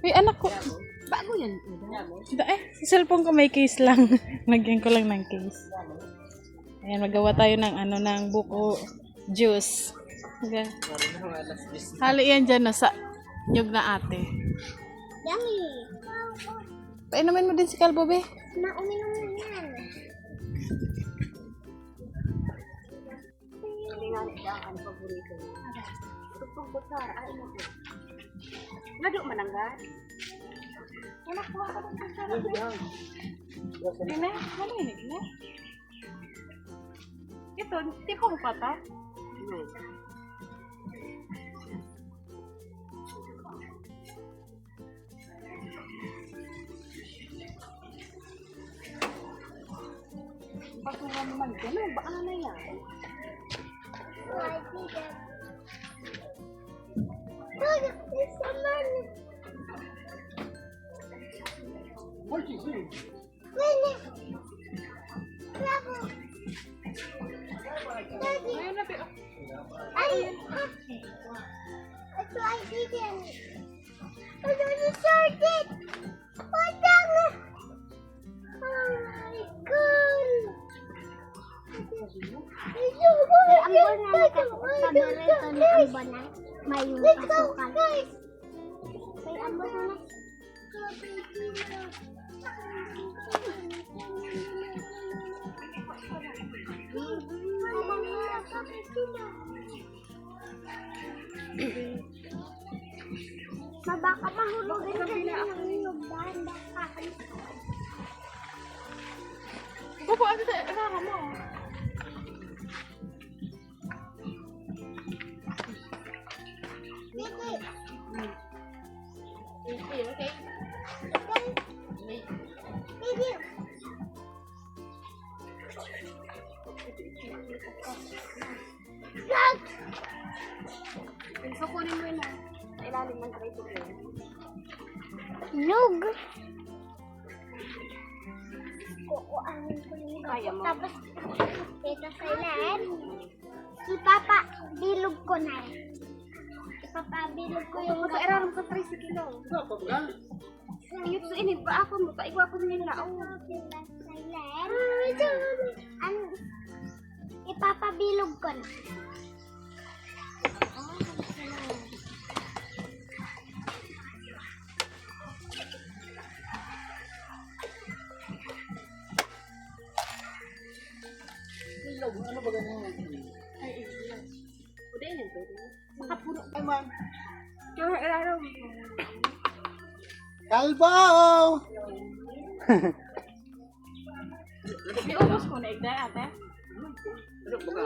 Uy, anak ko. Bago yan. Si cellphone ko may case lang. Lagyan ko lang ng case. Ayan, magawa tayo ng ng buko juice. Okay. Hali yan dyan sa nyug na ate. Yummy. Painumin mo din si Kalbo, be. Uminom mo yan. Hindi nga ang paborito. Tupong kutsara. Ay, mo po. Lado mananggat. Wala ko ako ng kutsara. Ina, ano yun? Ina? Ito, tipo mo pa ta? Pagkuha naman ko, ano ba na yan? Look, there's someone. What you see? Wait, Bravo. Daddy. Ayun na, be. That's why I didn't. I don't start it. What the? Oh my God. Let's go, guys. Baka mahulugan ka din ng iyong banda. Buko, ano tayo? Ano mo? Okay. Baby. Dad! So, kunin mo yun sa ilalim ng tricycle. Nog! Kukuanin ko yun. Kaya mo? Tapos, ito sa ilalim. Ipapabilog ko na. Ipapabilog ko yung Buko, eraram sa tricycle. Ayun, so init pa ako mo. Paigwa ko nila. Ipapabilog ko na. Ano ba ganyan? Udah yan, pwede. Makapuno. Ay, man. Yung araw. Kalbo! Iubos ko na igday, ate. Ano ba ka?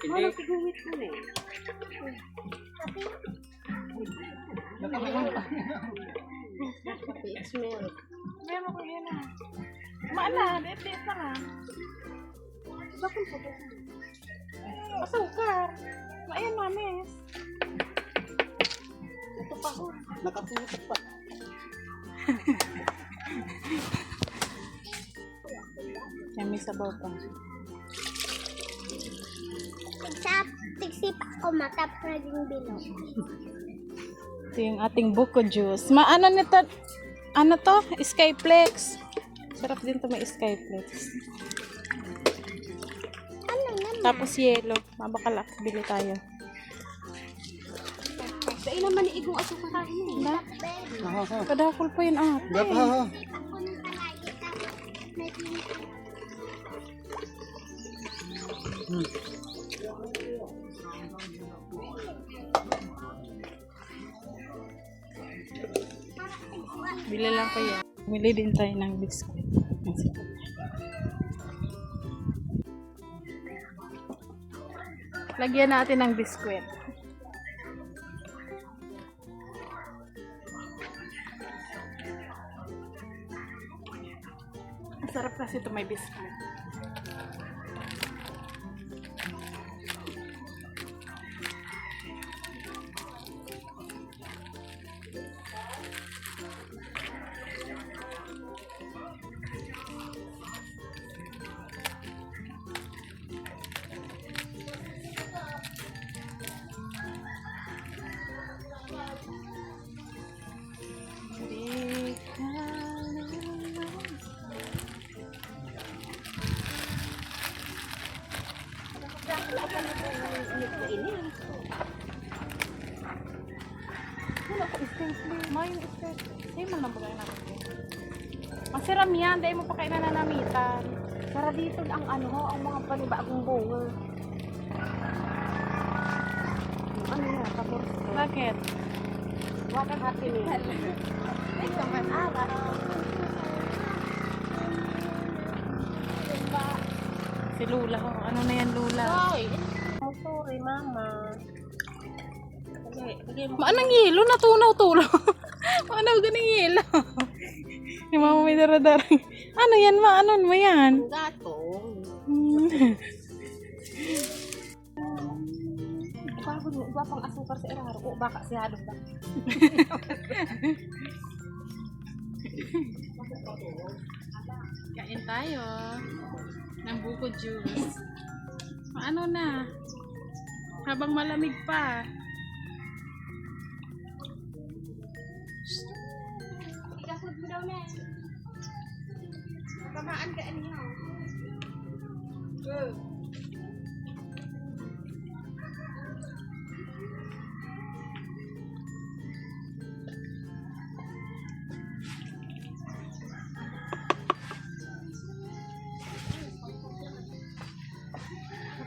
Ano, tigumit ko na eh. It smells. Meron ko yan ah. Maala, liit-liit lang ah. Bakit po ba? Masukar. Ayan, mamis. Ito pa ko. Nakaputok pa. Yan, may sabaw pa. Tigsip ako matapos na din bilog. Ito yung ating buko juice. Maano nito? Ano to? Skyflex. Sarap din to, may Skyflex. Ano naman? Tapos yellow. Mabakalak. Bili tayo. Sa ilang maniigong asukal kain. Na? Ha. Kadakol po yun ate. Gap ha. Ako nung palagi ka. May pinipin. Bili lang kayo. Bili din tayo ng biscuit. Lagyan natin ng biscuit. Masarap kasi ito may biscuit. Mo yung skirt. Sa'yo man lang bagay natin. Masiram yan, dahil mo pa kayo nananamitan. Para dito ang ano ho, ang mga panibagong bunga. Ano na, tapos Bakit? wakan hati niya. Ay, kaman awa. Si Lula ho. Ano na yan, Lula? Hoy! Oh, sorry, mama. Sige mo. Anong yelo? Natunaw-tunaw. Ano ganing yelo? Yung mama may daradarang. Ano yan, ma? Ano mo yan? Ang gatong. Bago niyo, iba pang asukar sa iraro. O baka si Hadong ba? Kain tayo ng buko juice. Ano na? Habang malamig pa. Ikasod mo daw na. Tamaan ka niyo.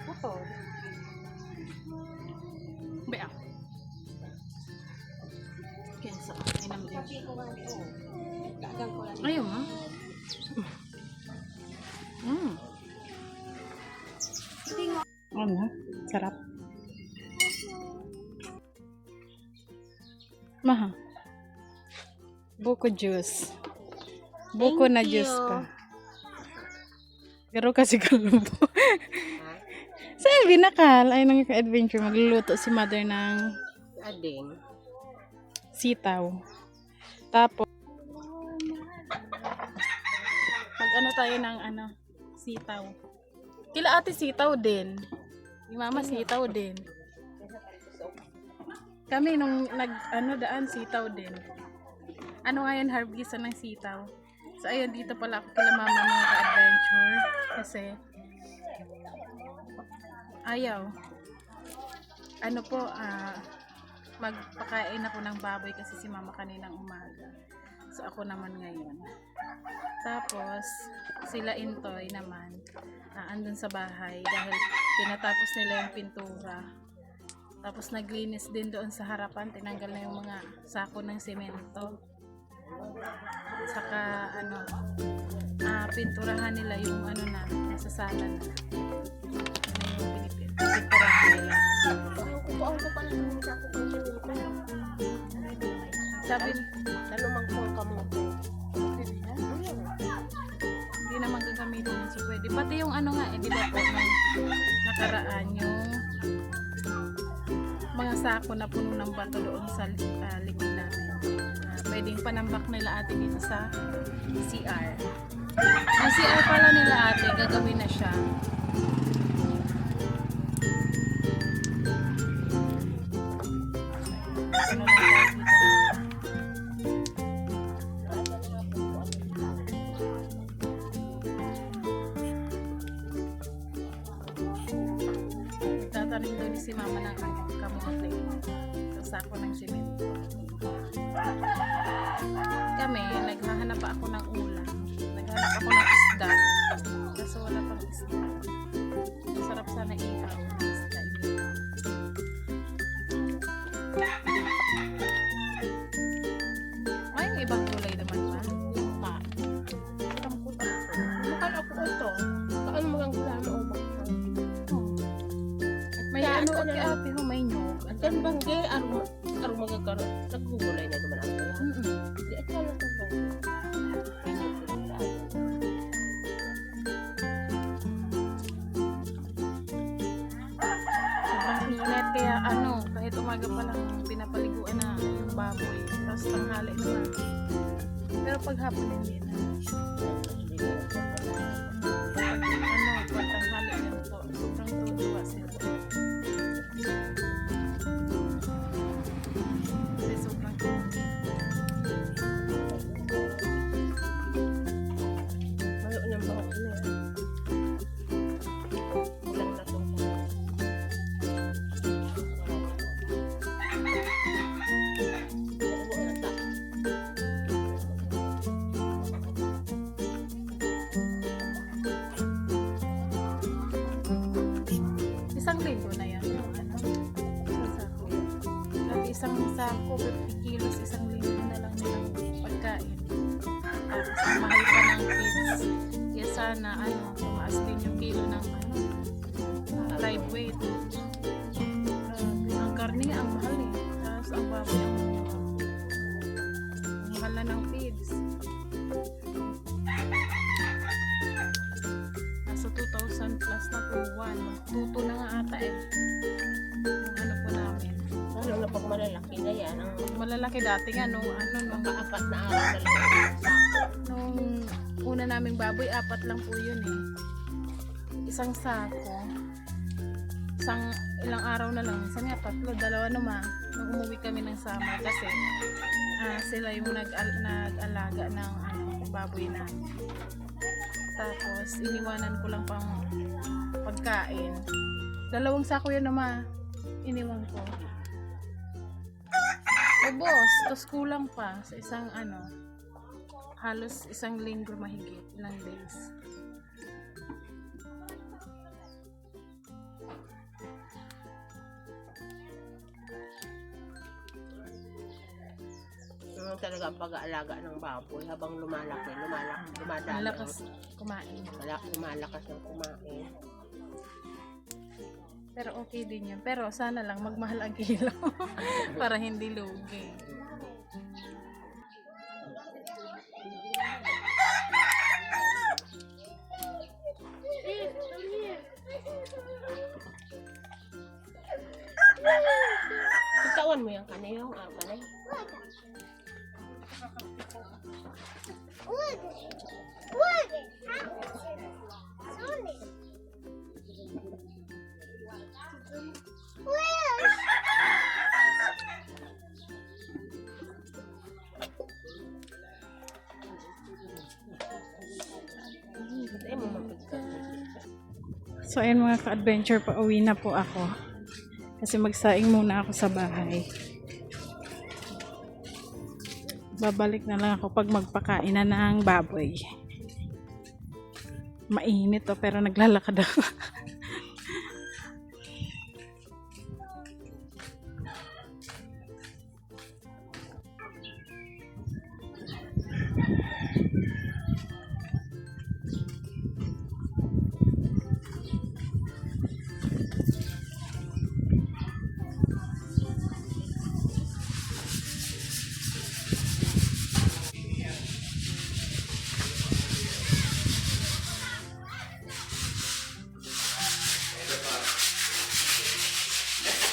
Puto. Bea. Kensa. Inam din. Kasi ko nga ito. Dagang ko lang. Ayaw mo? Ano? Sarap. Maha. Buko juice. Buko na juice pa. Pero kasi kalubo. Saan binakal? Ay, nang adventure magluluto si mother ng Ading. sitaw. Tapos, mag ano tayo ng ano, sitaw. Kila ate sitaw din. Yung mama sitaw din. Kami nung daan sitaw din. Ano nga yan, harvest ng sitaw. So ayun, dito pala ako kila mama mga ka-adventure. Kasi, ayaw. Ano po, magpakain ako ng baboy kasi si mama kaninang umaga. So ako naman ngayon. Tapos, sila Intoy naman, andun sa bahay dahil pinatapos nila yung pintura. Tapos naglinis din doon sa harapan, tinanggal na yung mga sako ng semento. Saka pinturahan nila yung na, nasa sala na. Ano yung pinturahan nila. Kukuhaan ko pa lang sa ako kung Sabi, nanumang po ka mo. hindi naman gagamitin yun. So pwede. Pati yung nga, di ba po, nung nakaraan yung mga sako na puno ng bato doon sa likod namin. Pwedeng panambak nila ate dito sa CR. Ang CR pala nila ate, gagawin na siya. Ano lang tayo dito na. Tatanim doon si mama ng kamote sa sako ng simento. Kami, naghahanap pa ako ng ulam. Naghahanap ako ng isda. Kaso wala pang isda. Masarap sana ihaw ng isda. May ibang kulay naman ba? Yung pa. Bakal ako ito. Kaan mo lang gula mo ba? May Kaya ano ano kay na- ate ho, may nyog. At yan bangge, aro magkakaroon. Naggugulay na naman ako. Di at yan ito bangge. Sobrang init kaya kahit umaga pa lang pinapaliguan na yung baboy. Tapos tanghali naman. Pero pag hapon hindi na. Pag tanghali na to, sobrang tutuwa sila. Kasi sobrang init. Mayo ng mga ano yan. Ulan na to. Dalawa na ta. sako, 50 kilos, isang linggo na lang nilang pagkain. Tapos ang mahal pa ng kids. Kaya sana, tumaas din yung kilo ng live weight. Ang karne, ang mahal eh. Tapos ang baboy, ang mahal na ng feeds. Nasa 2,000 plus na to 1. Tuto na nga ata eh. Yung po namin. Lalo na pag malalaki na yan. Ang Malalaki dati nga nung makaapat na araw na lang ang sako. nung una naming baboy, 4 lang po yun eh. Isang sako. Ilang araw na lang. Minsan nga 3, 2 naman. Nung umuwi kami ng summer kasi sila yung nag-alaga ng baboy na. Tapos iniwanan ko lang pang pagkain. 2 sako yun naman. Iniwan ko. Ubos, tapos kulang pa sa isang halos isang linggo mahigit, ilang days. Yung talaga ang pag-aalaga ng baboy habang lumalaki, dumadami. Ang lakas kumain. Lumalakas ng kumain. Pero okay din yun. Pero sana lang magmahal ang kilo para hindi lugi. Itawan mo yung kanayong kanay. So ayun mga ka-adventure, pauwi na po ako. Kasi magsaing muna ako sa bahay. Babalik na lang ako pag magpakain na ng baboy. Mainit to pero naglalakad ako.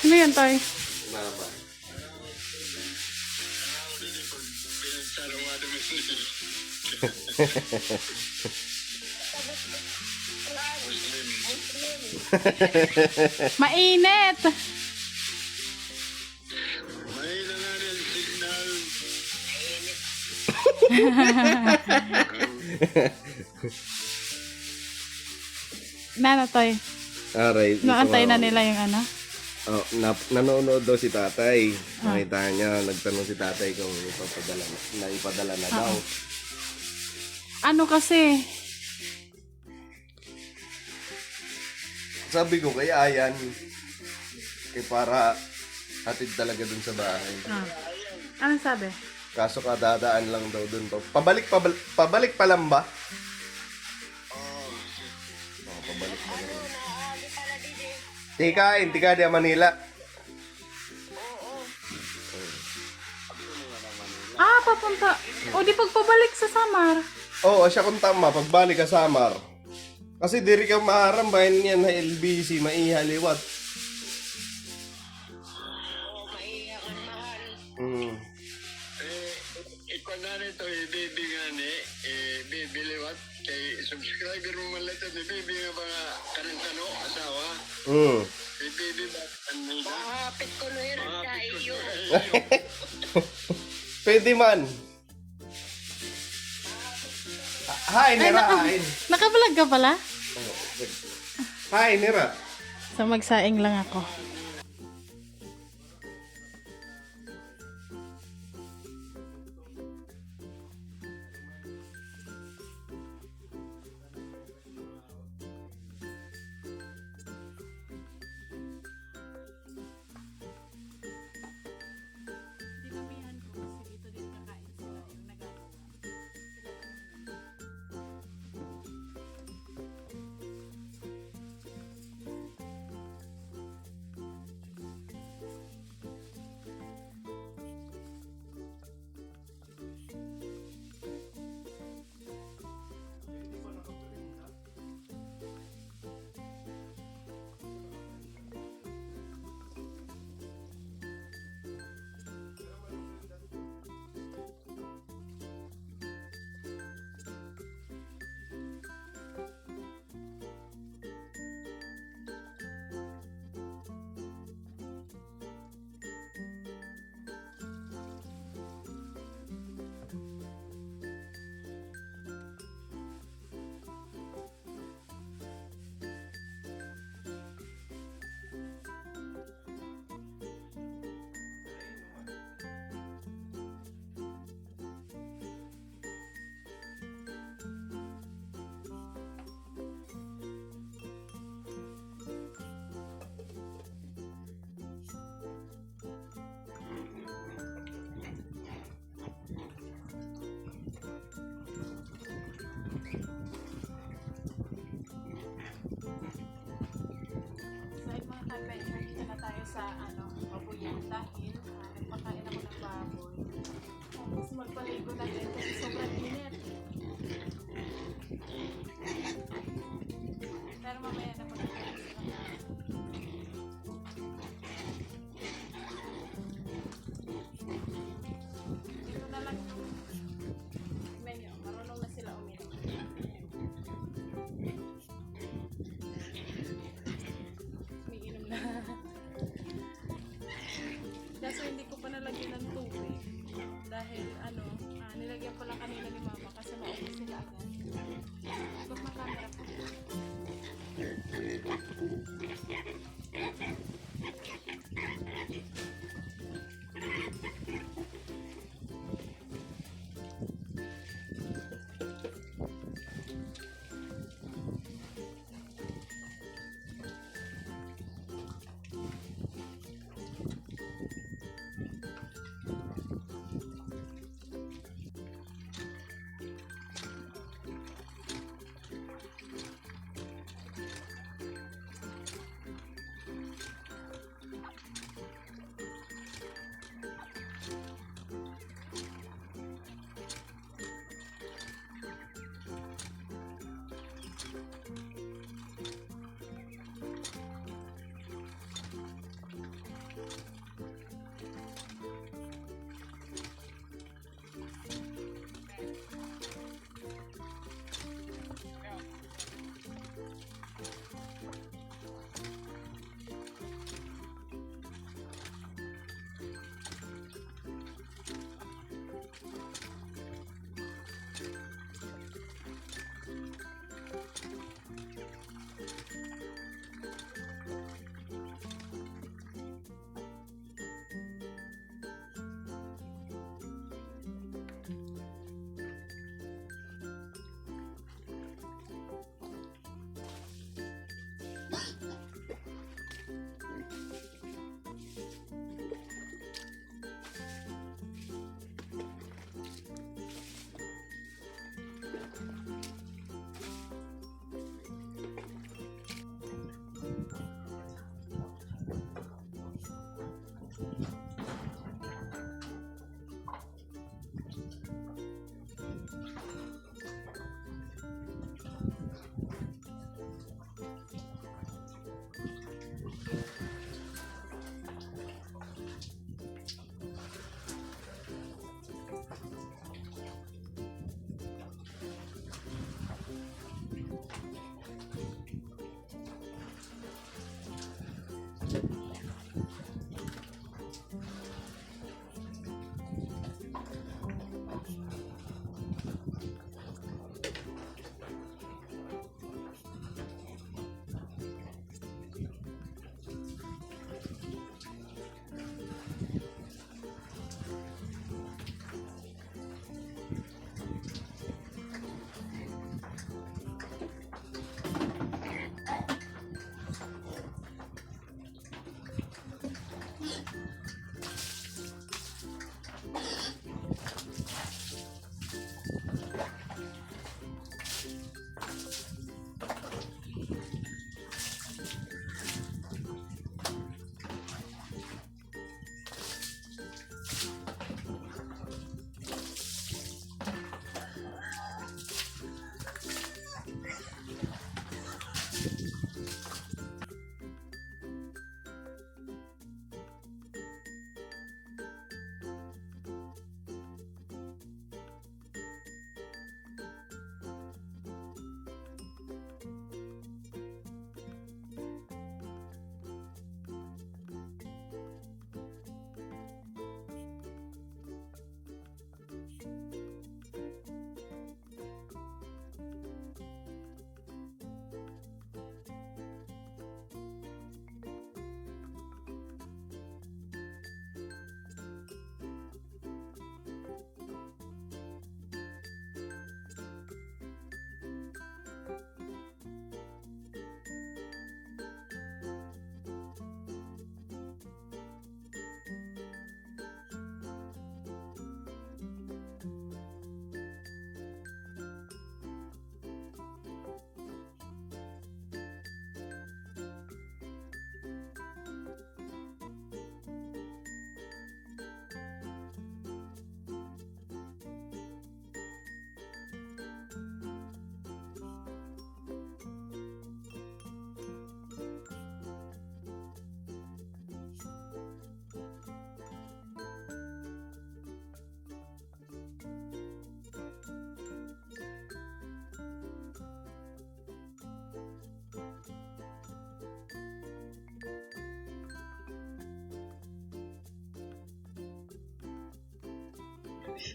Ano yan, Tay? Mainit! Tay? Aray, Naantay na nila yung Oh, nanonood daw si tatay. Nakita niya, nagtanong si tatay kung ipadala na daw. Ano kasi? Sabi ko, kaya yan. Para hatid talaga dun sa bahay. Anong sabi? Kaso kadadaan lang daw dun. Pabalik pa lang ba? Pabalik pa lang. Tika di Manila. Papunta. O di pagpabalik sa Samar. Oo, siya kung tama, pagbalik ka Samar. Kasi diri ka maaram, bayan niyan na LBC, maihaliwat. Ikaw na nito, baby nga ni, baby liwat, kay subscriber mo malata, baby nga ba kanang tano, asawa? Baby ba, ano ba? Mahapit ko na yun ka iyo. Pwede man. Hi, Nira. Hi. Nakabalag ka pala? Hi, Nira. So magsaing lang ako. sa baboy dahil nagpakain ako ng baboy. Tapos magpaligo na din kasi sobrang init. Pero mamaya na pagkakain sila. Ito na lang yung menu. Marunong na sila uminom. Umiinom na. Kaso hindi ko pa nalagyan ng tubig. Dahil nilagyan ko lang kanina ni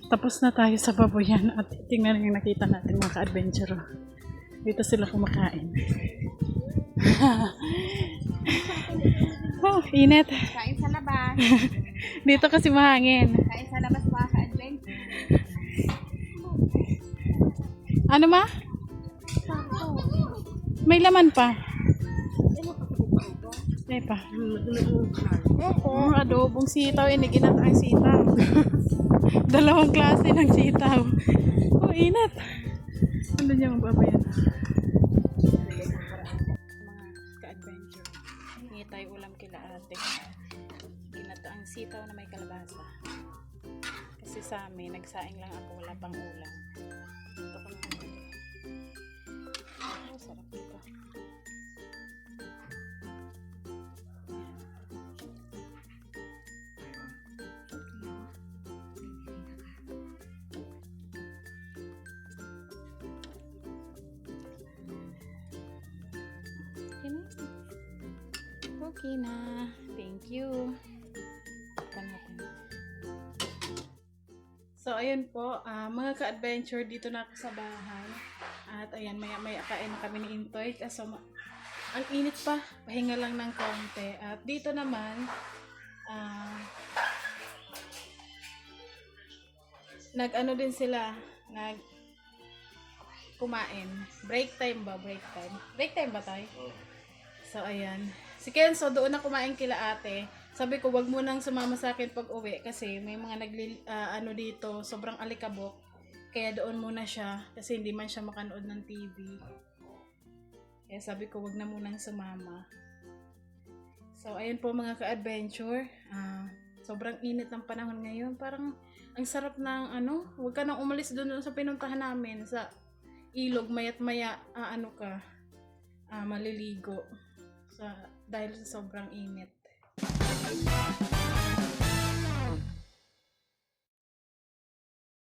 Tapos na tayo sa baboyan at tingnan yung nakita natin mga ka-adventure. Dito sila kumakain. Oh, init. Kain sa labas. Dito kasi mahangin. Kain sa labas mga ka-adventure. Ano ma? May laman pa. May pa. Adobong sitaw. Iniginat ang sitaw. Dalawang klase ng sitaw. Oh, init. Ano niya mababayan? Mga ka-adventure. Hingi tayo ulam kila ate. Ginata ang sitaw na may kalabasa. Kasi sa amin, nagsaing lang ako. Wala pang ulam. Ito ko naman. Oh, sarap dito. Okay na. Thank you. Tapan natin. So, ayun po. Mga ka-adventure, dito na ako sa bahay. At ayan, maya-maya kain na kami ni Intoy. Kaso, ang init pa. Pahinga lang ng kaunti. At dito naman, nag-ano din sila. Kumain. Break time ba? Break time. Break time ba tayo? So, ayan. Si Kenzo, doon na kumain kila ate. Sabi ko, wag mo nang sumama sa akin pag uwi kasi may mga ano dito, sobrang alikabok. Kaya doon muna siya kasi hindi man siya makanood ng TV. Kaya sabi ko, wag na munang sumama. So, ayun po mga ka-adventure. Sobrang init ng panahon ngayon. Parang ang sarap ng ano, wag ka nang umalis doon sa pinuntahan namin sa ilog, mayat maya maliligo dahil sa sobrang init.